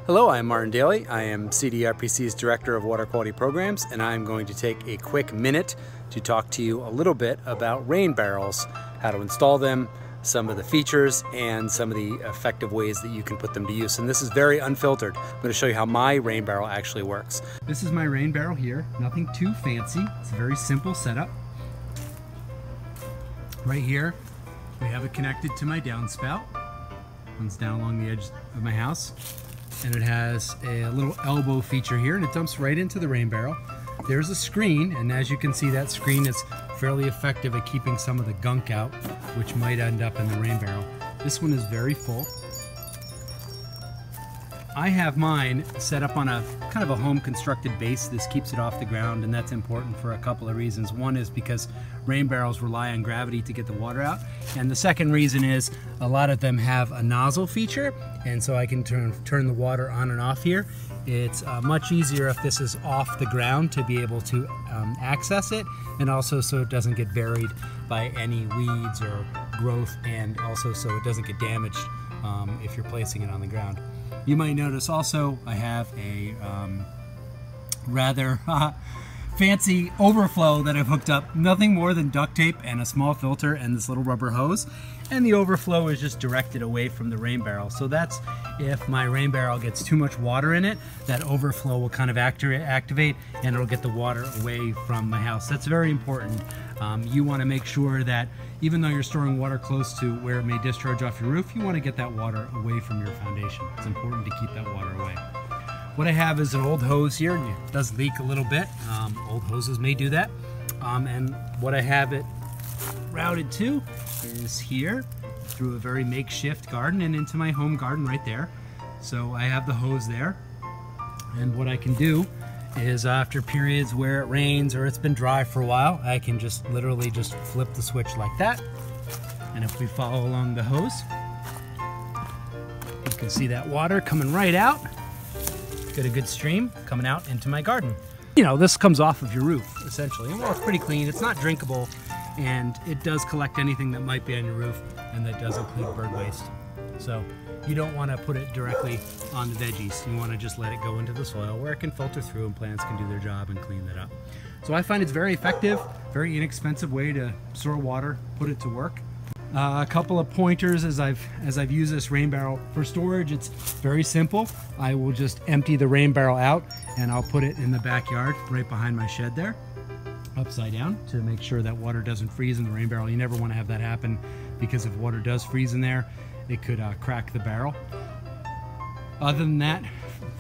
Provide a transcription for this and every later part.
Hello, I'm Martin Daly. I am CDRPC's Director of Water Quality Programs, and I'm going to take a quick minute to talk to you a little bit about rain barrels, how to install them, some of the features, and some of the effective ways that you can put them to use. And this is very unfiltered. I'm going to show you how my rain barrel actually works. This is my rain barrel here. Nothing too fancy. It's a very simple setup. Right here, we have it connected to my downspout. Runs down along the edge of my house. And it has a little elbow feature here, and it dumps right into the rain barrel. There's a screen, and as you can see, that screen is fairly effective at keeping some of the gunk out, which might end up in the rain barrel. This one is very full. I have mine set up on a kind of a home constructed base. This keeps it off the ground, and that's important for a couple of reasons. One is because rain barrels rely on gravity to get the water out, and the second reason is a lot of them have a nozzle feature, and so I can turn the water on and off here. It's much easier if this is off the ground to be able to access it, and also so it doesn't get buried by any weeds or growth, and also so it doesn't get damaged if you're placing it on the ground. You might notice also I have a rather fancy overflow that I've hooked up. Nothing more than duct tape and a small filter and this little rubber hose. And the overflow is just directed away from the rain barrel. So that's if my rain barrel gets too much water in it, that overflow will kind of activate and it'll get the water away from my house. That's very important. You want to make sure that even though you're storing water close to where it may discharge off your roof, you want to get that water away from your foundation. It's important to keep that water away. What I have is an old hose here, and it does leak a little bit. Old hoses may do that. And what I have it routed to is here through a very makeshift garden and into my home garden right there. So I have the hose there. And what I can do is after periods where it rains or it's been dry for a while, I can just literally just flip the switch like that. And if we follow along the hose, you can see that water coming right out. Get a good stream coming out into my garden. You know, this comes off of your roof, essentially. And well, it's pretty clean. It's not drinkable, and it does collect anything that might be on your roof, and that does include bird waste. So you don't want to put it directly on the veggies. You want to just let it go into the soil where it can filter through and plants can do their job and clean that up. So I find it's very effective, very inexpensive way to store water, put it to work. A couple of pointers as I've used this rain barrel for storage. It's very simple. I will just empty the rain barrel out and I'll put it in the backyard right behind my shed there, upside down, to make sure that water doesn't freeze in the rain barrel. You never want to have that happen, because if water does freeze in there, it could crack the barrel. Other than that,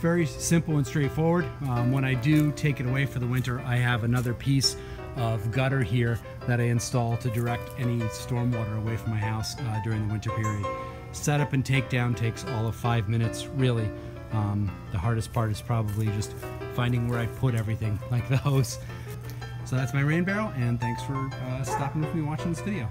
very simple and straightforward. When I do take it away for the winter, I have another piece of gutter here that I install to direct any stormwater away from my house during the winter period. Setup and takedown takes all of 5 minutes, really. The hardest part is probably just finding where I put everything, like the hose. So that's my rain barrel, and thanks for stopping with me watching this video.